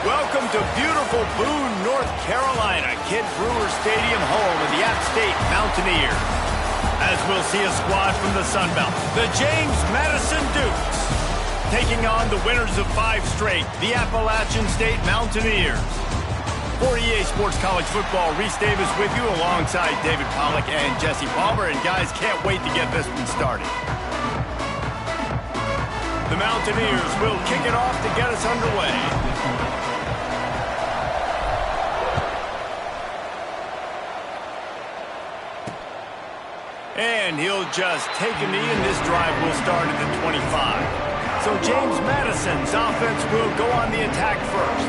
Welcome to beautiful Boone, North Carolina, Kid Brewer Stadium, home of the App State Mountaineers. As we'll see a squad from the Sun Belt, the James Madison Dukes, taking on the winners of 5 straight, the Appalachian State Mountaineers. For EA Sports College Football, Reese Davis with you alongside David Pollack and Jesse Palmer. And guys, can't wait to get this one started. The Mountaineers will kick it off to get us underway. And he'll just take a knee, and this drive will start at the 25. So James Madison's offense will go on the attack first.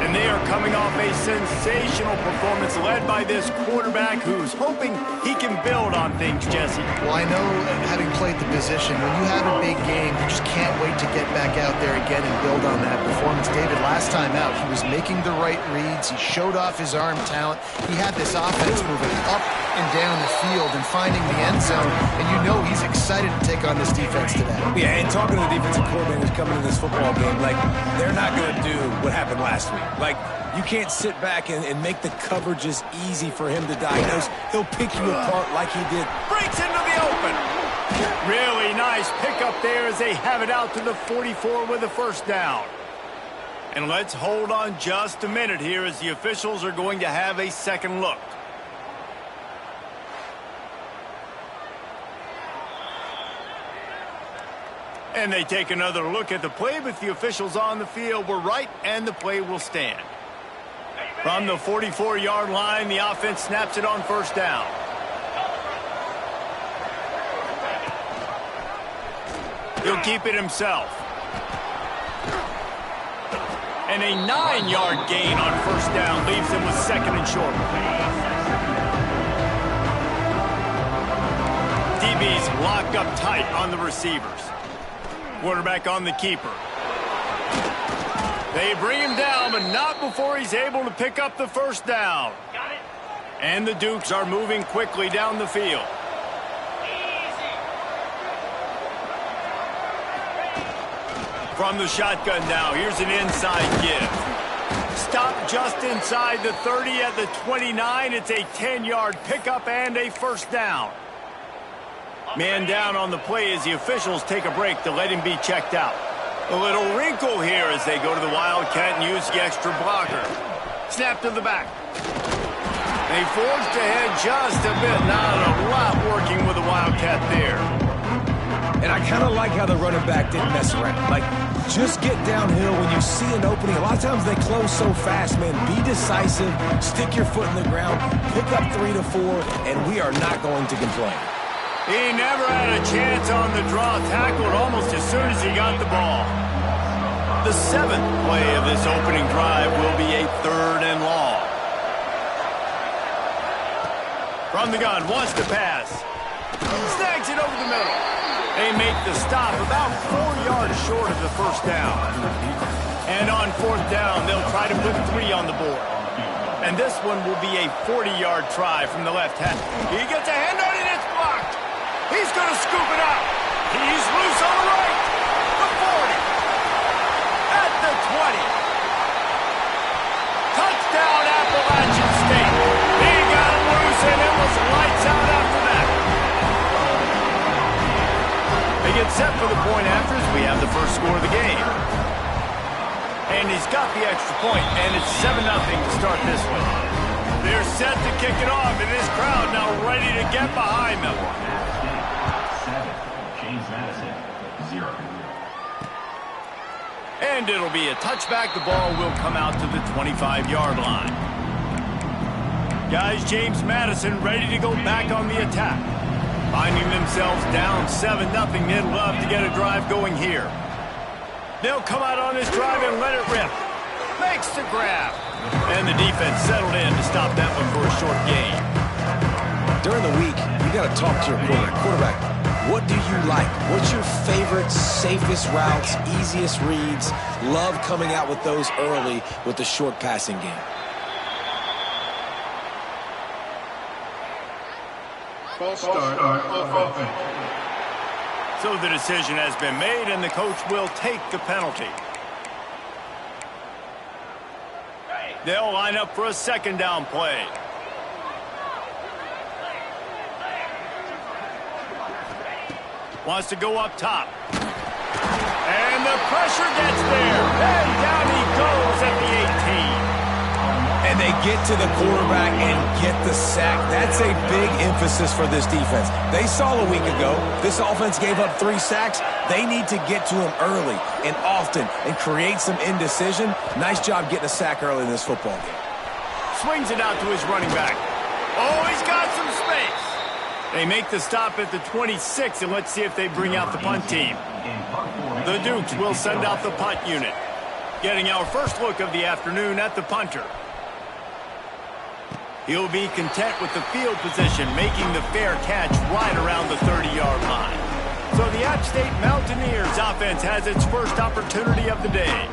And they are coming off a sensational performance led by this quarterback who's hoping he can build on things, Jesse. Well, I know, having played the position, when you have a big game, you just can't wait to get back out there again and build on that performance. David, last time out, he was making the right reads. He showed off his arm talent. He had this offense moving up and down the field and finding the end zone. And you know he's excited to take on this defense today. Yeah, and talking to the defensive coordinators coming to this football game, like, they're not going to do what happened last week. Like, you can't sit back and make the coverages easy for him to diagnose. He'll pick you apart like he did. Breaks into the open. Really nice pickup there as they have it out to the 44 with a first down. And let's hold on just a minute here as the officials are going to have a second look. And they take another look at the play, but the officials on the field were right, and the play will stand. From the 44-yard line, the offense snaps it on first down. He'll keep it himself. And a 9-yard gain on first down leaves him with second and short. DBs locked up tight on the receivers. Quarterback on the keeper. They bring him down, but not before he's able to pick up the first down. And the Dukes are moving quickly down the field. From the shotgun now, here's an inside give. Stop just inside the 30 at the 29. It's a 10-yard pickup and a first down. Man down on the play as the officials take a break to let him be checked out. A little wrinkle here as they go to the Wildcat and use the extra blocker. Snap to the back. They forged ahead just a bit. Not a lot working with the Wildcat there. And I kind of like how the running back didn't mess around. Like, just get downhill when you see an opening. A lot of times they close so fast, man. Be decisive, stick your foot in the ground, pick up 3 to 4, and we are not going to complain. He never had a chance on the draw. Tackled almost as soon as he got the ball. The 7th play of this opening drive will be a 3rd and long. From the gun, wants to pass. Snags it over the middle. They make the stop about 4 yards short of the first down. And on 4th down, they'll try to put 3 on the board. And this one will be a 40-yard try from the left hand. He gets a hand on it, it's blocked. He's going to scoop it up. He's loose on the right. The 40. At the 20. Touchdown, Appalachian State. He got him loose, and it was lights out after that. They get set for the point after as we have the first score of the game. And he's got the extra point, and it's 7-0 to start this one. They're set to kick it off, and this crowd now ready to get behind them. And it'll be a touchback. The ball will come out to the 25-yard line. Guys, James Madison ready to go back on the attack. Finding themselves down 7-0. They'd love to get a drive going here. They'll come out on this drive and let it rip. Makes the grab. And the defense settled in to stop that one for a short gain. During the week, you got to talk to your quarterback. What do you like? What's your favorite, safest routes, easiest reads? Love coming out with those early with the short passing game. False start on offense. So the decision has been made, and the coach will take the penalty. They'll line up for a second down play. Wants to go up top. And the pressure gets there. And down he goes at the 18. And they get to the quarterback and get the sack. That's a big emphasis for this defense. They saw a week ago, this offense gave up 3 sacks. They need to get to him early and often and create some indecision. Nice job getting a sack early in this football game. Swings it out to his running back. Oh, he's got some space. They make the stop at the 26, and let's see if they bring out the punt team. The Dukes will send out the punt unit. Getting our first look of the afternoon at the punter. He'll be content with the field position, making the fair catch right around the 30-yard line. So the App State Mountaineers offense has its first opportunity of the day.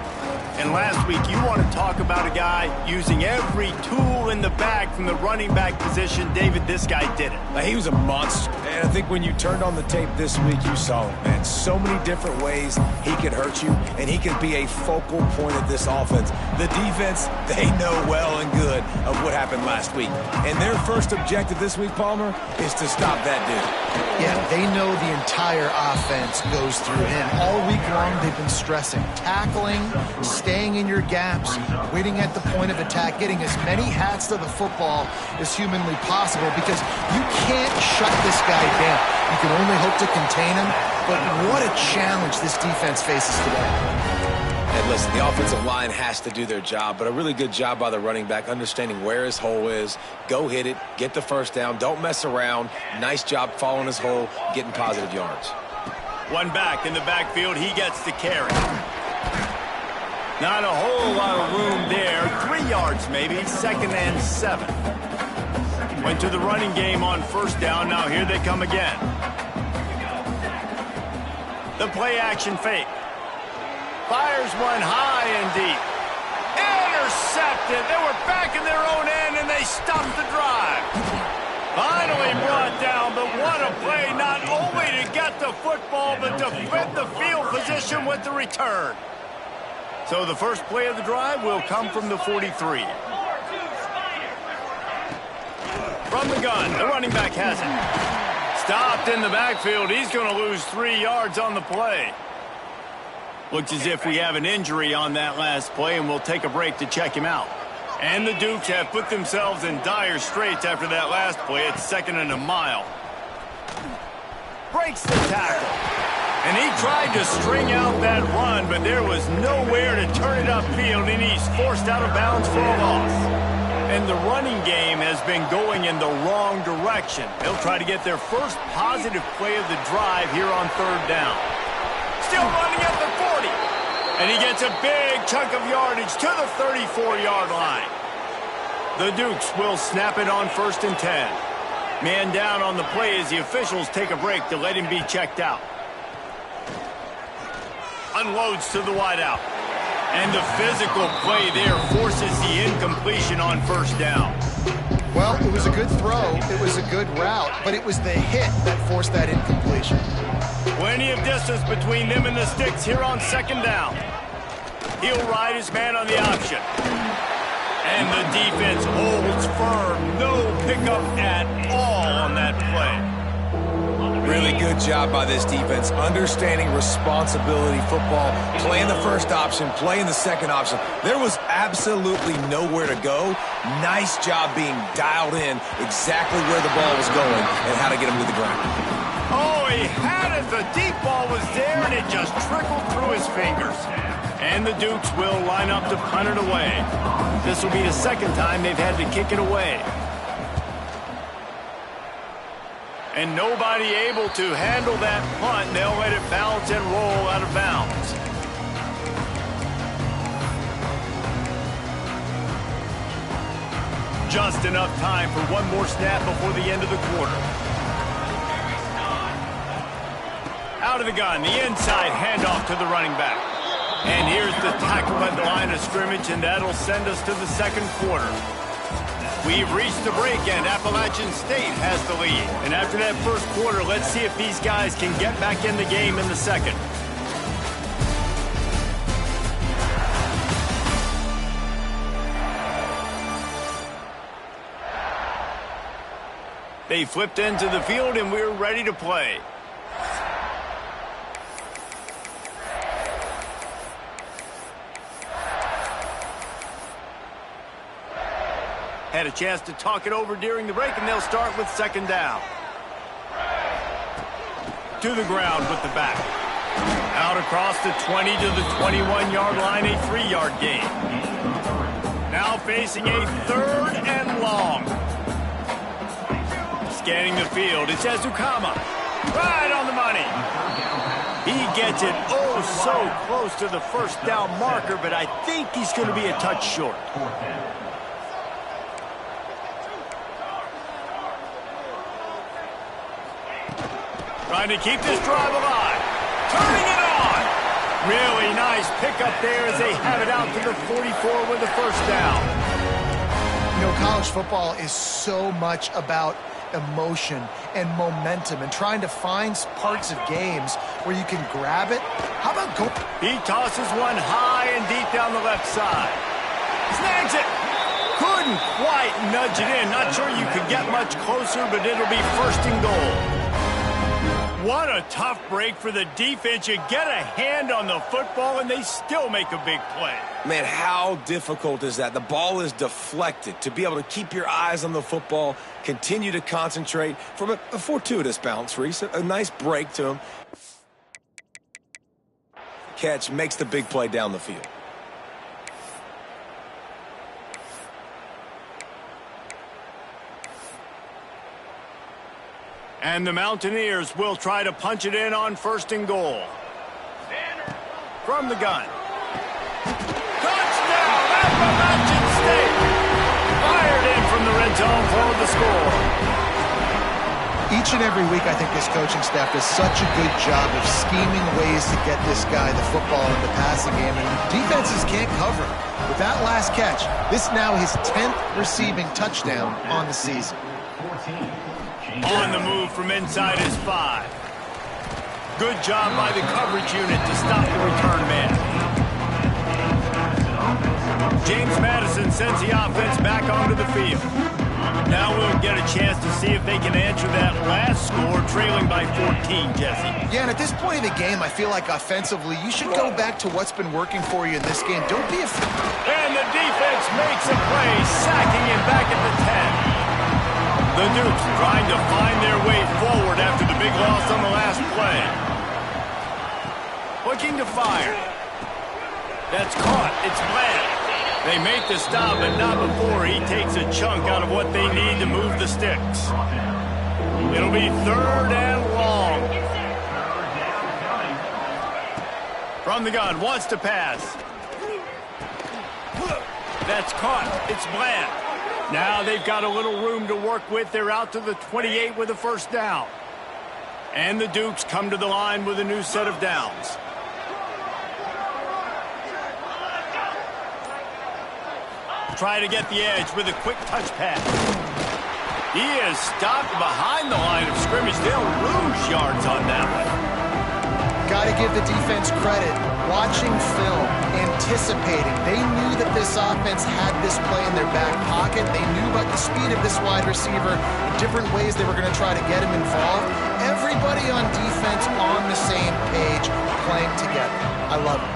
And last week, you want to talk about a guy using every tool in the bag from the running back position. David, this guy did it. He was a monster. And I think when you turned on the tape this week, you saw it, man. So many different ways he could hurt you, and he could be a focal point of this offense. The defense, they know well and good of what happened last week. And their first objective this week, Palmer, is to stop that dude. Yeah, they know the entire offense goes through him. All week long, they've been stressing tackling, staying in your gaps, waiting at the point of attack, getting as many hats to the football as humanly possible, because you can't shut this guy down. You can only hope to contain him, but what a challenge this defense faces today. And listen, the offensive line has to do their job, but a really good job by the running back understanding where his hole is. Go hit it, get the first down, don't mess around. Nice job following his hole, getting positive yards. One back in the backfield, he gets the carry. Not a whole lot of room there. 3 yards maybe, 2nd and 7. Went to the running game on first down. Now here they come again. The play action fake. Fires one high and deep. Intercepted. They were back in their own end, and they stopped the drive. Finally brought down, but what a play, not only to get the football, but to flip the field position with the return. So the first play of the drive will come from the 43. From the gun, the running back has it. Stopped in the backfield. He's going to lose 3 yards on the play. Looks as if we have an injury on that last play, and we'll take a break to check him out. And the Dukes have put themselves in dire straits after that last play. It's 2nd and a mile. Breaks the tackle. And he tried to string out that run, but there was nowhere to turn it upfield, and he's forced out of bounds for a loss. And the running game has been going in the wrong direction. They'll try to get their first positive play of the drive here on 3rd down. Still running at the 40. And he gets a big chunk of yardage to the 34-yard line. The Dukes will snap it on 1st and 10. Man down on the play as the officials take a break to let him be checked out. Unloads to the wideout. And the physical play there forces the incompletion on 1st down. Well, it was a good throw. It was a good route, but it was the hit that forced that incompletion. Plenty of distance between them and the sticks here on 2nd down. He'll ride his man on the option. And the defense holds firm. No pickup at all on that play. Really good job by this defense, understanding responsibility football, playing the first option, playing the second option. There was absolutely nowhere to go. Nice job being dialed in exactly where the ball was going and how to get him to the ground. Oh, he had it. The deep ball was there, and it just trickled through his fingers. And the Dukes will line up to punt it away. This will be the 2nd time they've had to kick it away. And nobody able to handle that punt. They'll let it bounce and roll out of bounds. Just enough time for one more snap before the end of the quarter. Out of the gun, the inside handoff to the running back. And here's the tackle at the line of scrimmage, and that'll send us to the 2nd quarter. We've reached the break, and Appalachian State has the lead. And after that first quarter, let's see if these guys can get back in the game in the 2nd. They flipped into the field, and we're ready to play. Had a chance to talk it over during the break, and they'll start with second down. To the ground with the back. Out across the 20 to the 21-yard line, a 3-yard gain. Now facing a third and long. Scanning the field, it's Ezukama. Right on the money. He gets it so close to the first down marker, but I think he's going to be a touch short. Trying to keep this drive alive. Turning it on. Really nice pickup there as they have it out to the 44 with the first down. You know, college football is so much about emotion and momentum and trying to find parts of games where you can grab it. How about go? He tosses one high and deep down the left side. Snags it. Couldn't quite nudge it in. Not sure you could get much closer, but it'll be first and goal. What a tough break for the defense. You get a hand on the football, and they still make a big play. Man, how difficult is that? The ball is deflected. To be able to keep your eyes on the football, continue to concentrate from a fortuitous bounce, Reese. A nice break to him. Catch makes the big play down the field. And the Mountaineers will try to punch it in on first and goal. From the gun. Touchdown! Appalachian State! Fired in from the red zone for the score. Each and every week, I think this coaching staff does such a good job of scheming ways to get this guy the football in the passing game, and defenses can't cover him. With that last catch, this now his 10th receiving touchdown on the season. On the move from inside his 5. Good job by the coverage unit to stop the return man. James Madison sends the offense back onto the field. Now we'll get a chance to see if they can answer that last score, trailing by 14, Jesse. Yeah, and at this point in the game, I feel like offensively, you should go back to what's been working for you in this game. Don't be afraid. And the defense makes a play, sacking him back at the 10. The Dukes trying to find their way forward after the big loss on the last play. Looking to fire. That's caught. It's Bland. They make the stop, but not before he takes a chunk out of what they need to move the sticks. It'll be third and long. From the gun, wants to pass. That's caught. It's Bland. Now they've got a little room to work with. They're out to the 28 with a first down. And the Dukes come to the line with a new set of downs. Try to get the edge with a quick touch pass. He is stopped behind the line of scrimmage. They'll lose yards on that one. Got to give the defense credit. Watching film, anticipating. They knew that this offense had this play in their back pocket. They knew about the speed of this wide receiver and different ways they were going to try to get him involved. Everybody on defense on the same page, playing together. I love it.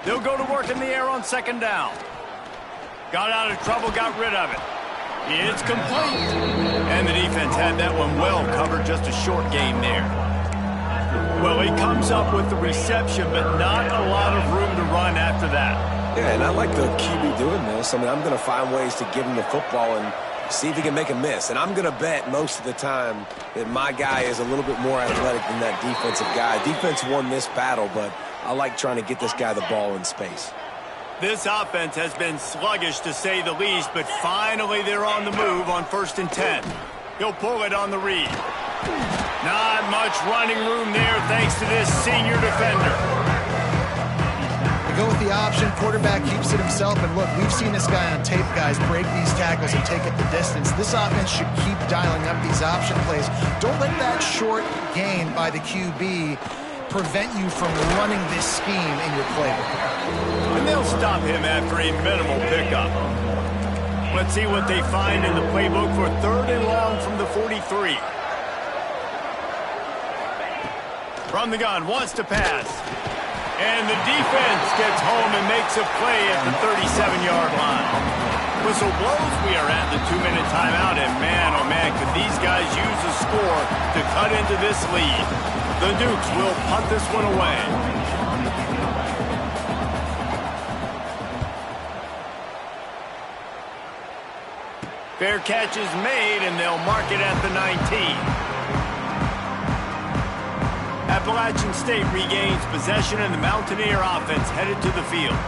They'll go to work in the air on second down. Got out of trouble, got rid of it. It's complete. And the defense had that one well covered, just a short game there. Well, he comes up with the reception, but not a lot of room to run after that. Yeah, and I like the QB doing this. I mean, I'm going to find ways to give him the football and see if he can make a miss. And I'm going to bet most of the time that my guy is a little bit more athletic than that defensive guy. Defense won this battle, but I like trying to get this guy the ball in space. This offense has been sluggish, to say the least, but finally they're on the move on 1st and 10. He'll pull it on the read. Not much running room there thanks to this senior defender. They go with the option. Quarterback keeps it himself. And look, we've seen this guy on tape, guys, break these tackles and take it the distance. This offense should keep dialing up these option plays. Don't let that short gain by the QB prevent you from running this scheme in your playbook. And they'll stop him after a minimal pickup. Let's see what they find in the playbook for 3rd and long from the 43. From the gun, wants to pass. And the defense gets home and makes a play at the 37-yard line. Whistle blows, we are at the 2-minute timeout, and man, oh man, could these guys use a score to cut into this lead. The Dukes will punt this one away. Fair catch is made, and they'll mark it at the 19. Appalachian State regains possession, and the Mountaineer offense headed to the field.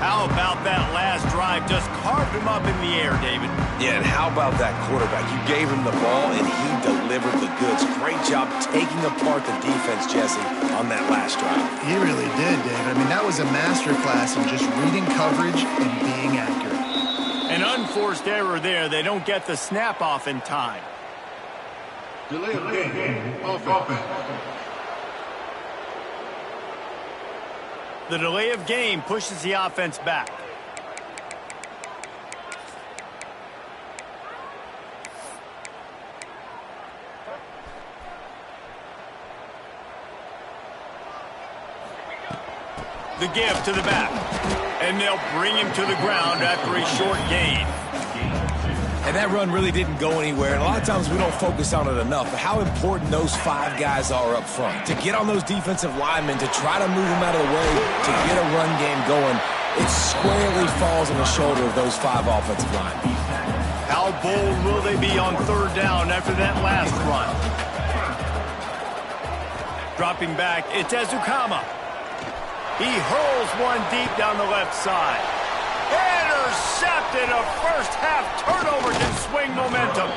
How about that last drive? Just carved him up in the air, David. Yeah, and how about that quarterback? You gave him the ball, and he delivered the goods. Great job taking apart the defense, Jesse, on that last drive. He really did, David. I mean, that was a masterclass in just reading coverage and being accurate. An unforced error there. They don't get the snap off in time. Delay of game. Offense. The delay of game pushes the offense back. The give to the back. And they'll bring him to the ground after a short gain. And that run really didn't go anywhere. And a lot of times we don't focus on it enough. But how important those 5 guys are up front. To get on those defensive linemen, to try to move them out of the way, to get a run game going, it squarely falls on the shoulder of those 5 offensive linemen. How bold will they be on 3rd down after that last run? Dropping back, it's Ezukama. He hurls one deep down the left side. Intercepted. A first-half turnover can swing momentum.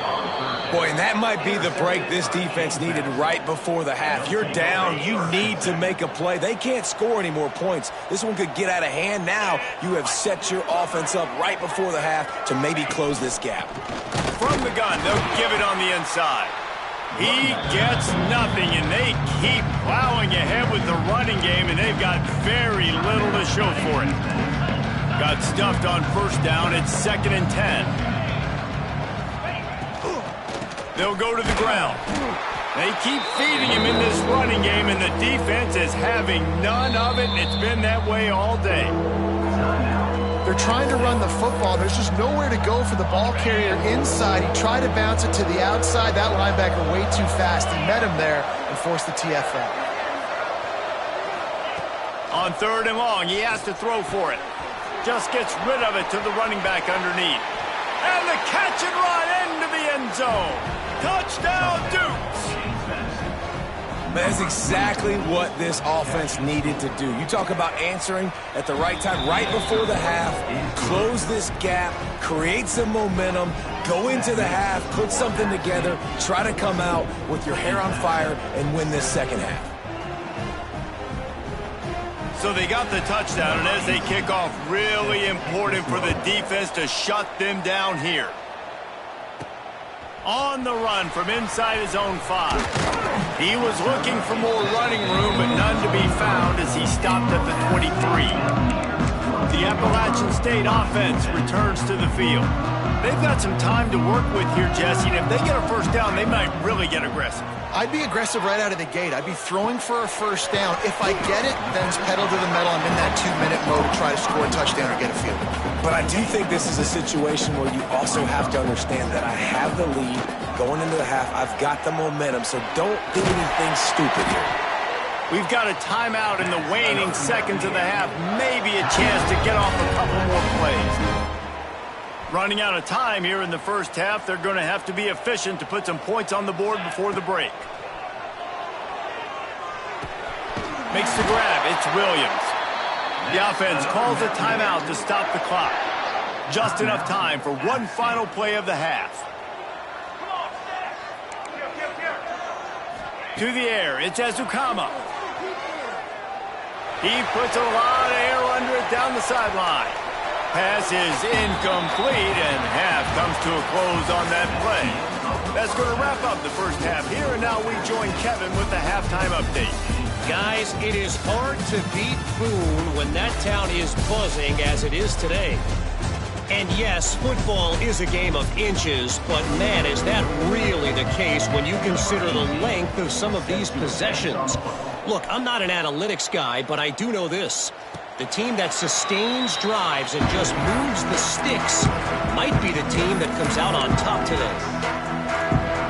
Boy, and that might be the break this defense needed right before the half. You're down. You need to make a play. They can't score any more points. This one could get out of hand now. You have set your offense up right before the half to maybe close this gap. From the gun, they'll give it on the inside. He gets nothing, and they keep plowing ahead with the running game, and they've got very little to show for it. Got stuffed on 1st down. It's 2nd and 10. They'll go to the ground. They keep feeding him in this running game, and the defense is having none of it, and it's been that way all day. They're trying to run the football. There's just nowhere to go for the ball carrier inside. He tried to bounce it to the outside. That linebacker way too fast. He met him there and forced the TFL. On 3rd and long, he has to throw for it. Just gets rid of it to the running back underneath. And the catch and run into the end zone. Touchdown, Dukes! That's exactly what this offense needed to do. You talk about answering at the right time, right before the half, close this gap, create some momentum, go into the half, put something together, try to come out with your hair on fire and win this 2nd half. So they got the touchdown, and as they kick off, really important for the defense to shut them down here. On the run from inside his own 5. He was looking for more running room, but none to be found as he stopped at the 23. The Appalachian State offense returns to the field. They've got some time to work with here, Jesse, and if they get a 1st down, they might really get aggressive. I'd be aggressive right out of the gate. I'd be throwing for a 1st down. If I get it, then it's pedal to the metal. I'm in that 2-minute mode to try to score a touchdown or get a field goal. But I do think this is a situation where you also have to understand that I have the lead going into the half. I've got the momentum, so don't do anything stupid here. We've got a timeout in the waning seconds of the half. Maybe a chance to get off a couple more plays. Running out of time here in the 1st half. They're going to have to be efficient to put some points on the board before the break. Makes the grab. It's Williams. The offense calls a timeout to stop the clock. Just enough time for one final play of the half. To the air. It's Ezukama. He puts a lot of air under it down the sideline. Pass is incomplete, and half comes to a close on that play. That's going to wrap up the 1st half here, and now we join Kevin with the halftime update. Guys, it is hard to beat Boone when that town is buzzing as it is today. And yes, football is a game of inches, but man, is that really the case when you consider the length of some of these possessions. Look, I'm not an analytics guy, but I do know this. The team that sustains drives and just moves the sticks might be the team that comes out on top today.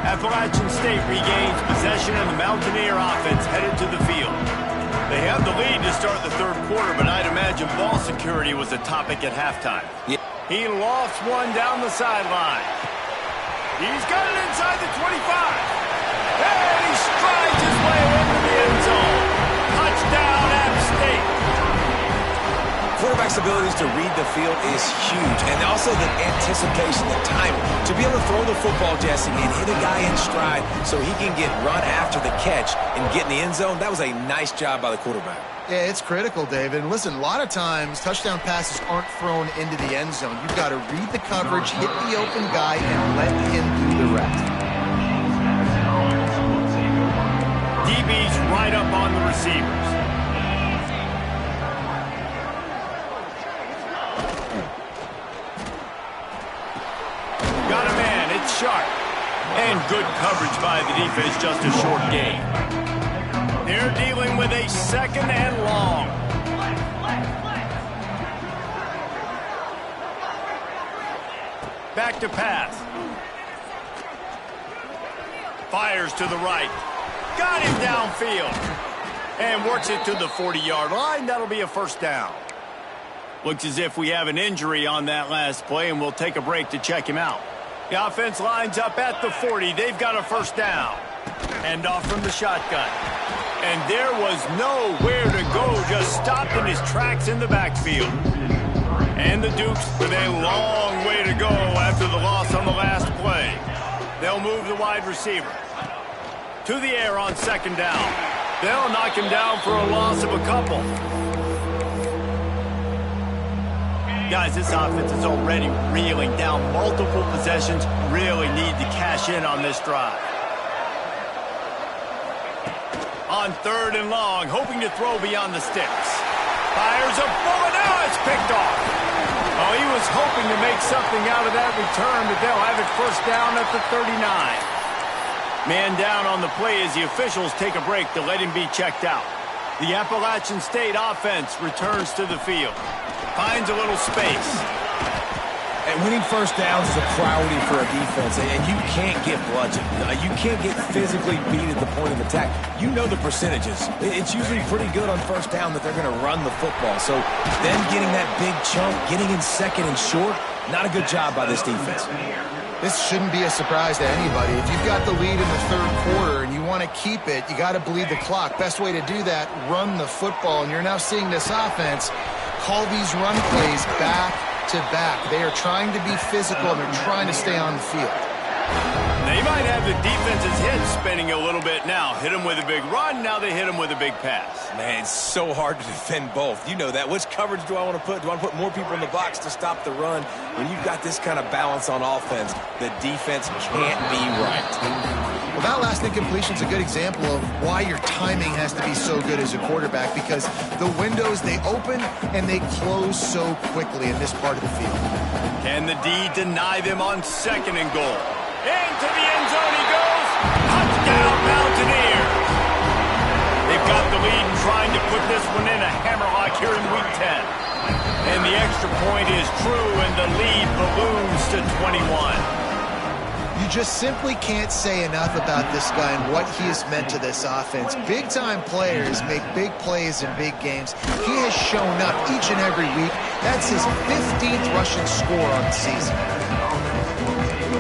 Appalachian State regains possession and the Mountaineer offense headed to the field. They have the lead to start the third quarter, but I'd imagine ball security was a topic at halftime. Yeah. He lofts one down the sideline. He's got it inside the 25. And he strides his way into the end zone. Touchdown, App State. Quarterback's abilities to read the field is huge, and also the anticipation, the timing. To be able to throw the football, Jesse, and hit a guy in stride so he can get run after the catch and get in the end zone, that was a nice job by the quarterback. Yeah, it's critical, David. And listen, a lot of times touchdown passes aren't thrown into the end zone. You've got to read the coverage, hit the open guy, and let him do the rest. DB's right up on the receivers. Got a man, it's sharp. And good coverage by the defense, just a short gain. They're dealing with a second and long. Back to pass. Fires to the right. Got him downfield. And works it to the 40-yard line. That'll be a first down. Looks as if we have an injury on that last play, and we'll take a break to check him out. The offense lines up at the 40. They've got a first down. Hand off from the shotgun. And there was nowhere to go, just stopped in his tracks in the backfield. And the Dukes with a long way to go after the loss on the last play. They'll move the wide receiver to the air on second down. They'll knock him down for a loss of a couple. Guys, this offense is already reeling down multiple possessions. Really need to cash in on this drive. On third and long, hoping to throw beyond the sticks. Fires a bullet. Now it's picked off. Oh, he was hoping to make something out of that return, but they'll have it first down at the 39. Man down on the play as the officials take a break to let him be checked out. The Appalachian State offense returns to the field. Finds a little space. And winning first downs is a priority for a defense, and you can't get bludgeoned. You can't get physically beat at the point of attack. You know the percentages. It's usually pretty good on first down that they're going to run the football. So them getting that big chunk, getting in second and short, not a good job by this defense. This shouldn't be a surprise to anybody. If you've got the lead in the third quarter and you want to keep it, you got to bleed the clock. Best way to do that, run the football. And you're now seeing this offense call these run plays back to back. They are trying to be physical, and they're trying to stay on the field. They might have the defense's head spinning a little bit now. Hit them with a big run, now they hit them with a big pass. Man, it's so hard to defend both. You know that. Which coverage do I want to put? Do I want to put more people in the box to stop the run? When you've got this kind of balance on offense, the defense can't be right. Well, that last incompletion is a good example of why your timing has to be so good as a quarterback, because the windows, they open and they close so quickly in this part of the field. Can the D deny them on second and goal? Into the end zone he goes. Touchdown, Mountaineers. They've got the lead and trying to put this one in a hammerlock here in Week 10. And the extra point is true, and the lead balloons to 21. You just simply can't say enough about this guy and what he has meant to this offense. Big-time players make big plays in big games. He has shown up each and every week. That's his 15th rushing score on the season.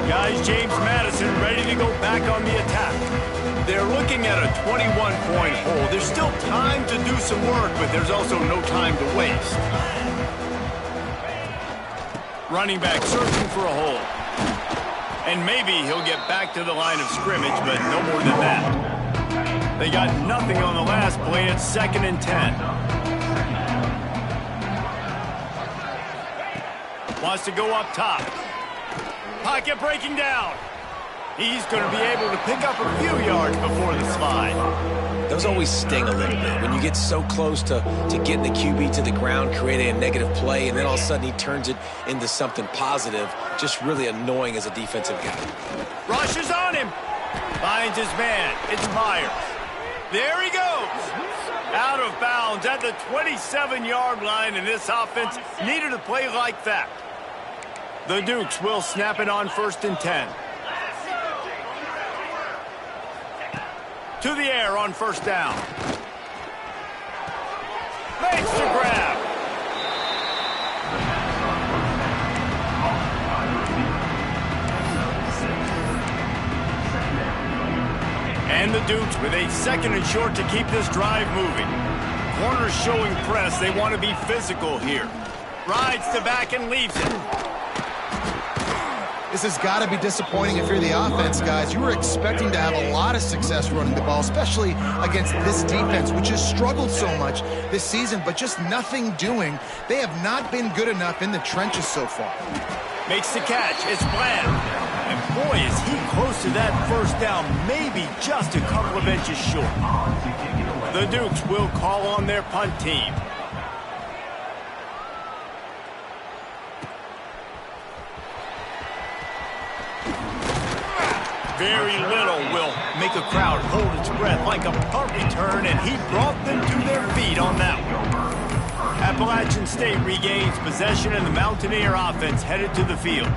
Guys, James Madison ready to go back on the attack. They're looking at a 21-point hole. There's still time to do some work, but there's also no time to waste. Running back searching for a hole. And maybe he'll get back to the line of scrimmage, but no more than that. They got nothing on the last play. It's 2nd and 10. Wants to go up top. Pocket breaking down. He's going to be able to pick up a few yards before the slide. those always sting a little bit. When you get so close to getting the QB to the ground, creating a negative play, and then all of a sudden he turns it into something positive, just really annoying as a defensive guy. Rushes on him. Finds his man. It's Myers. There he goes. Out of bounds at the 27-yard line, and this offense needed a play like that. The Dukes will snap it on 1st and 10. To the air on 1st down. Makes the grab. And the Dukes with a 2nd and short to keep this drive moving. Corners showing press. They want to be physical here. Rides to back and leaves it. This has got to be disappointing if you're the offense, guys. You were expecting to have a lot of success running the ball, especially against this defense, which has struggled so much this season, but just nothing doing. They have not been good enough in the trenches so far. Makes the catch. It's Bland. And boy, is he close to that 1st down, maybe just a couple of inches short. The Dukes will call on their punt team. Very little will make a crowd hold its breath like a punt return, and he brought them to their feet on that one. Appalachian State regains possession, and the Mountaineer offense headed to the field.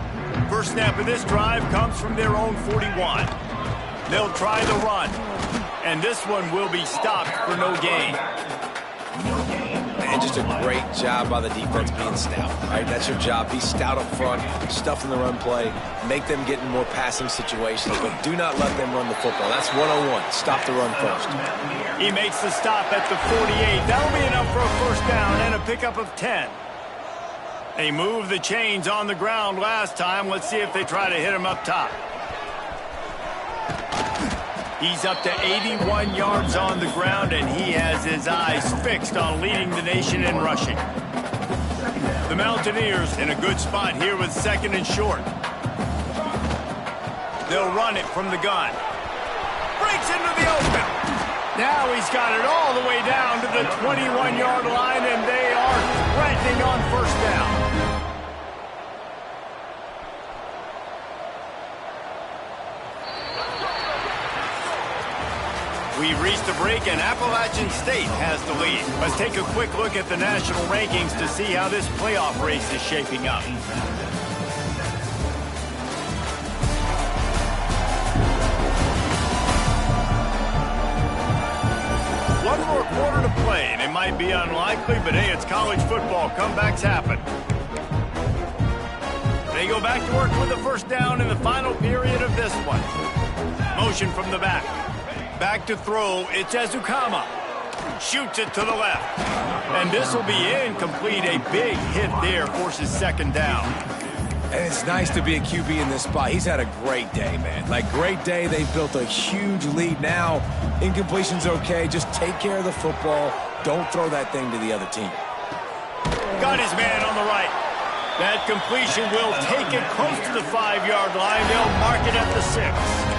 First snap of this drive comes from their own 41. They'll try the run, and this one will be stopped for no gain. And just a great job by the defense being stout. All right, that's your job. Be stout up front, stuff in the run play, make them get in more passing situations, but do not let them run the football. That's 101. Stop the run first. He makes the stop at the 48. That'll be enough for a 1st down and a pickup of 10. They moved the chains on the ground last time. Let's see if they try to hit him up top. He's up to 81 yards on the ground, and he has his eyes fixed on leading the nation in rushing. The Mountaineers in a good spot here with 2nd and short. They'll run it from the gun. Breaks into the open. Now he's got it all the way down to the 21-yard line, and they are threatening on 1st down. We've reached a break, and Appalachian State has the lead. Let's take a quick look at the national rankings to see how this playoff race is shaping up. One more quarter to play, and it might be unlikely, but hey, it's college football. Comebacks happen. They go back to work with the 1st down in the final period of this one. Motion from the back. Back to throw, it's Ezukama. Shoots it to the left. And this will be incomplete. A big hit there forces 2nd down. And it's nice to be a QB in this spot. He's had a great day, man. Like, great day. They've built a huge lead now. Incompletion's okay. Just take care of the football. Don't throw that thing to the other team. Got his man on the right. That completion will take it close to the 5-yard line. They'll mark it at the 6.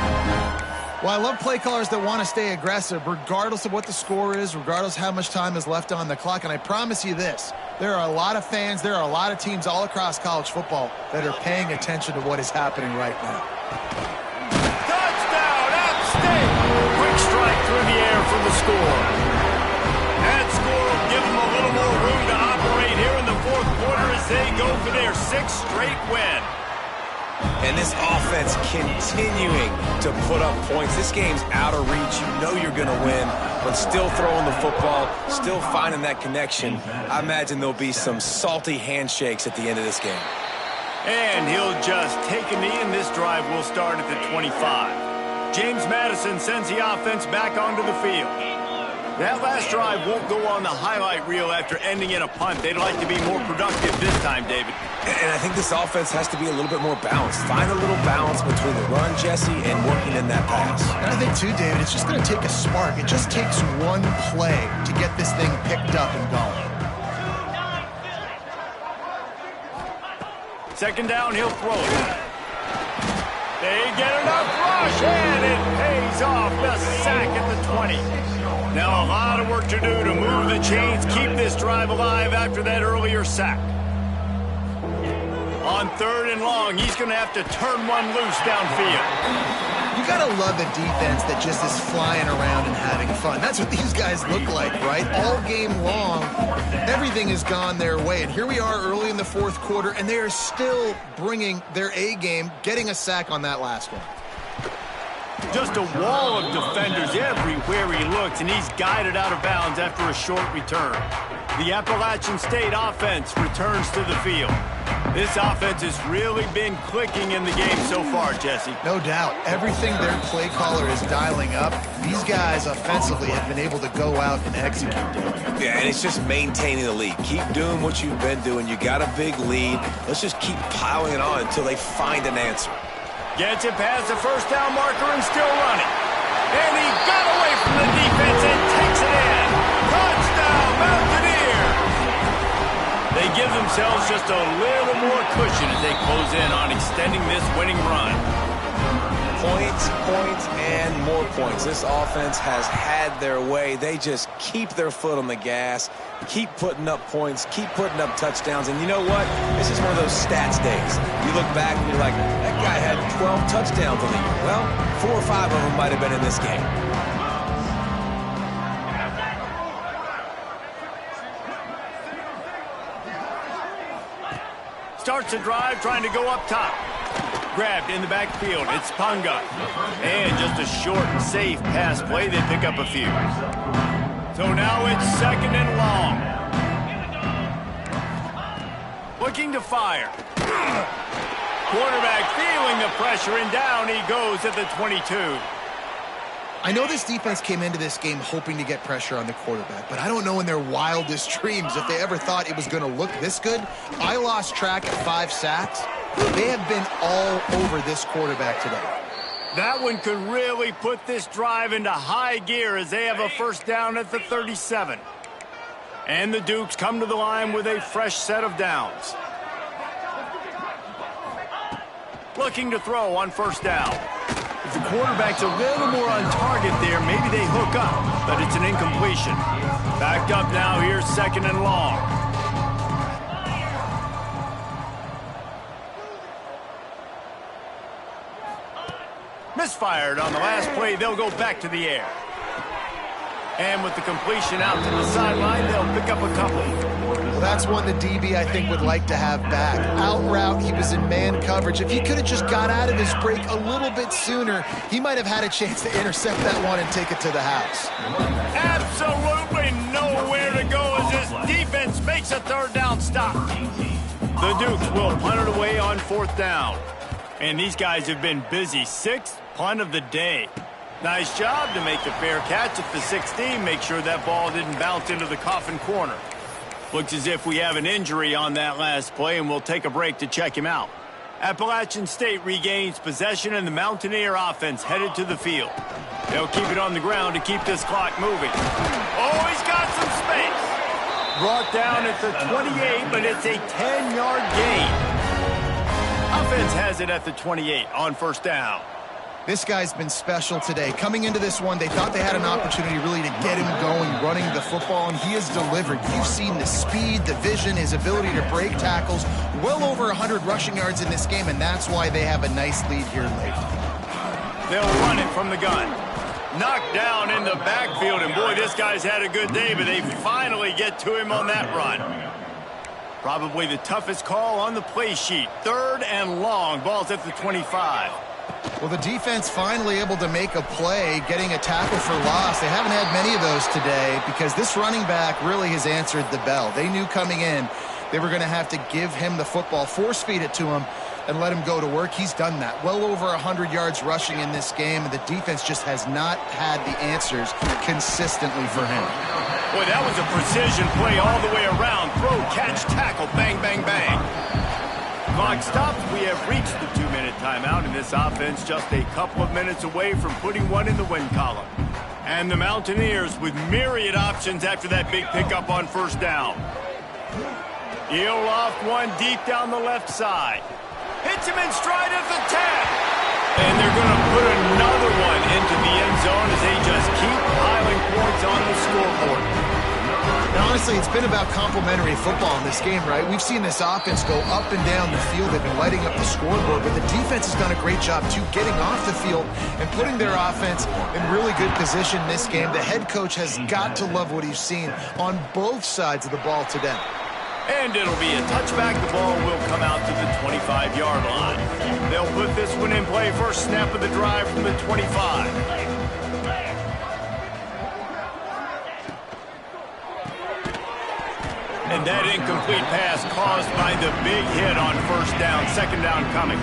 Well, I love play callers that want to stay aggressive, regardless of what the score is, regardless how much time is left on the clock. And I promise you this, there are a lot of fans, there are a lot of teams all across college football that are paying attention to what is happening right now. Touchdown, App State! Quick strike through the air for the score. That score will give them a little more room to operate here in the 4th quarter as they go for their 6th straight win. And this offense continuing to put up points. This game's out of reach. You know you're going to win, but still throwing the football, still finding that connection. I imagine there'll be some salty handshakes at the end of this game. And he'll just take a knee, and this drive will start at the 25. James Madison sends the offense back onto the field. That last drive won't go on the highlight reel after ending in a punt. They'd like to be more productive this time, David. And I think this offense has to be a little bit more balanced. Find a little balance between the run, Jesse, and working in that pass. And I think, too, David, it's just going to take a spark. It just takes one play to get this thing picked up and going. 2nd down, he'll throw it. They get enough rush, and it pays off. The sack at the 20. Now a lot of work to do to move the chains, keep this drive alive after that earlier sack. On 3rd and long, he's going to have to turn one loose downfield. You gotta love a defense that just is flying around and having fun. That's what these guys look like, right? All game long, everything has gone their way. And here we are early in the 4th quarter, and they are still bringing their A game, getting a sack on that last one. Just a wall of defenders everywhere he looks, and he's guided out of bounds after a short return. The Appalachian State offense returns to the field. This offense has really been clicking in the game so far, Jesse. No doubt. Everything their play caller is dialing up, these guys offensively have been able to go out and execute. Yeah, and it's just maintaining the lead. Keep doing what you've been doing. You got a big lead. Let's just keep piling it on until they find an answer. Gets it past the first down marker and still running. And he got away from the defense and takes it in. Touchdown, Mountaineers! They give themselves just a little more cushion as they close in on extending this winning run. Points, points, and more points. This offense has had their way. They just keep their foot on the gas, keep putting up points, keep putting up touchdowns. And you know what? This is one of those stats days. You look back and you're like, that guy had 12 touchdowns on the year. Well, 4 or 5 of them might have been in this game. Starts the drive trying to go up top. Grabbed in the backfield. It's Punga. And just a short and safe pass play. They pick up a few. So now it's 2nd and long. Looking to fire. Quarterback feeling the pressure, and down he goes at the 22. I know this defense came into this game hoping to get pressure on the quarterback, but I don't know in their wildest dreams if they ever thought it was going to look this good. I lost track at 5 sacks. They have been all over this quarterback today. That one could really put this drive into high gear as they have a first down at the 37. And the Dukes come to the line with a fresh set of downs. Looking to throw on first down. If the quarterback's a little more on target there, maybe they hook up, but it's an incompletion. Backed up now, here's 2nd and long. Misfired on the last play, they'll go back to the air. And with the completion out to the sideline, they'll pick up a couple. Well, that's one the DB, I think, would like to have back. Out route, he was in man coverage. If he could have just got out of his break a little bit sooner, he might have had a chance to intercept that one and take it to the house. Absolutely nowhere to go as this defense makes a 3rd down stop. The Dukes will punt it away on 4th down. And these guys have been busy. 6th punt of the day. Nice job to make the fair catch at the 16. Make sure that ball didn't bounce into the coffin corner. Looks as if we have an injury on that last play, and we'll take a break to check him out. Appalachian State regains possession, and the Mountaineer offense headed to the field. They'll keep it on the ground to keep this clock moving. Oh, he's got some space. Brought down at the 28, but it's a 10-yard gain. Offense has it at the 28 on first down. This guy's been special today. Coming into this one, they thought they had an opportunity really to get him going, running the football, and he has delivered. You've seen the speed, the vision, his ability to break tackles. Well over 100 rushing yards in this game, and that's why they have a nice lead here late. They'll run it from the gun. Knocked down in the backfield, and boy, this guy's had a good day, but they finally get to him on that run. Probably the toughest call on the play sheet. 3rd and long. Ball's at the 25. Well, the defense finally able to make a play, getting a tackle for loss. They haven't had many of those today because this running back really has answered the bell. They knew coming in they were going to have to give him the football, force feed it to him, and let him go to work. He's done that. Well over 100 yards rushing in this game, and the defense just has not had the answers consistently for him. Boy, that was a precision play all the way around. Throw, catch, tackle, bang, bang, bang. Clock stops. We have reached the 2-minute timeout, and this offense just a couple of minutes away from putting one in the win column. And the Mountaineers with myriad options after that big pickup on first down. He'll loft one deep down the left side. Hits him in stride at the 10. And they're going to put another one into the end zone as they just keep piling points points on the scoreboard. And honestly, it's been about complementary football in this game, right? We've seen this offense go up and down the field. They've been lighting up the scoreboard, but the defense has done a great job, too, getting off the field and putting their offense in really good position in this game. The head coach has got to love what he's seen on both sides of the ball today. And it'll be a touchback. The ball will come out to the 25-yard line. They'll put this one in play. First snap of the drive from the 25. And that incomplete pass caused by the big hit on first down. Second down coming.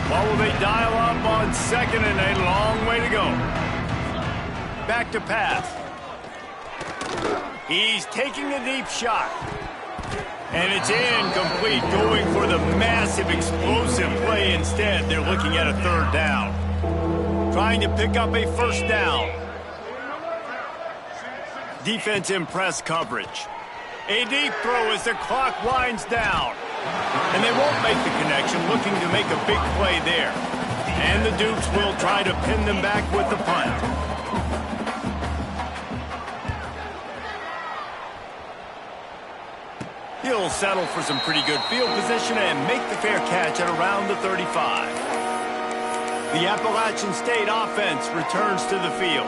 Well, will they dial up on second, and a long way to go. Back to pass. He's taking a deep shot. And it's incomplete, going for the massive explosive play instead. They're looking at a third down. Trying to pick up a first down. Defense in press coverage. A deep throw as the clock winds down. And they won't make the connection, looking to make a big play there. And the Dukes will try to pin them back with the punt. He'll settle for some pretty good field position and make the fair catch at around the 35. The Appalachian State offense returns to the field.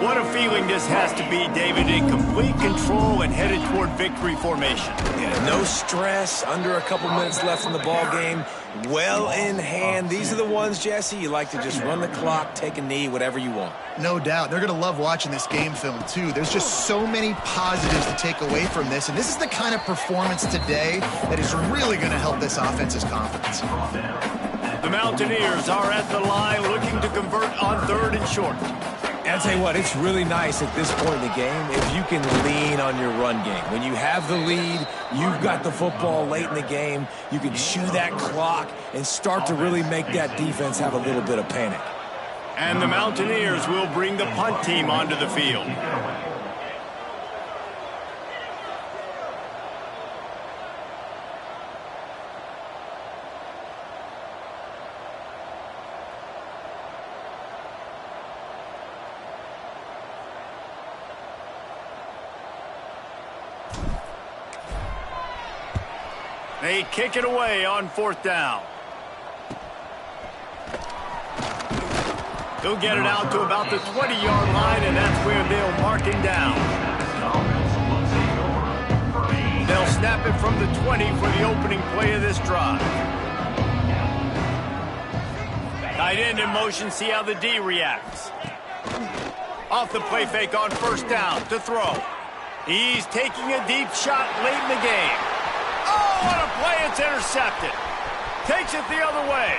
What a feeling this has to be, David, in complete control and headed toward victory formation. Yeah, no stress, under a couple minutes left in the ball game, well in hand. These are the ones, Jesse, you like to just run the clock, take a knee, whatever you want. No doubt. They're going to love watching this game film, too. There's just so many positives to take away from this, and this is the kind of performance today that is really going to help this offense's confidence. The Mountaineers are at the line looking to convert on third and short. I'll tell you what, it's really nice at this point in the game if you can lean on your run game. When you have the lead, you've got the football late in the game, you can chew that clock and start to really make that defense have a little bit of panic. And the Mountaineers will bring the punt team onto the field. They kick it away on fourth down. He'll get it out to about the 20-yard line, and that's where they'll mark him down. They'll snap it from the 20 for the opening play of this drive. Tight end in motion, see how the D reacts. Off the play fake on first down to throw. He's taking a deep shot late in the game. Oh, what a play, it's intercepted. Takes it the other way.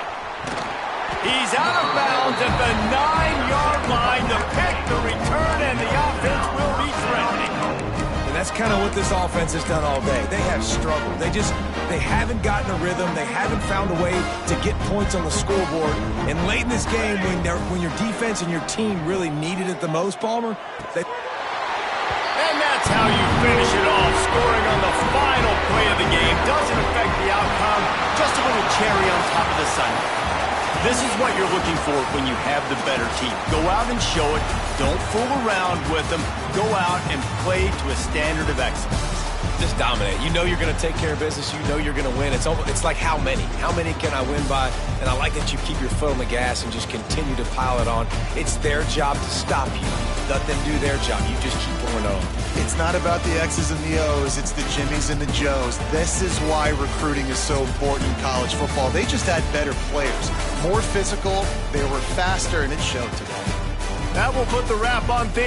He's out of bounds at the 9-yard line. The pick, the return, and the offense will be threatening. And that's kind of what this offense has done all day. They have struggled. They haven't gotten a rhythm. They haven't found a way to get points on the scoreboard. And late in this game, when your defense and your team really needed it the most, Palmer, And that's how you finish it off. Scoring on the final play of the game doesn't affect the outcome. Just a little cherry on top of the sundae. This is what you're looking for when you have the better team. Go out and show it. Don't fool around with them. Go out and play to a standard of excellence. just dominate. You know you're going to take care of business. You know you're going to win. It's like how many? How many can I win by? And I like that you keep your foot on the gas and just continue to pile it on. It's their job to stop you. Let them do their job. You just keep going on. It's not about the X's and the O's. It's the Jimmies and the Joes. This is why recruiting is so important in college football. They just had better players. More physical. They were faster, and it showed today. That will put the wrap on things.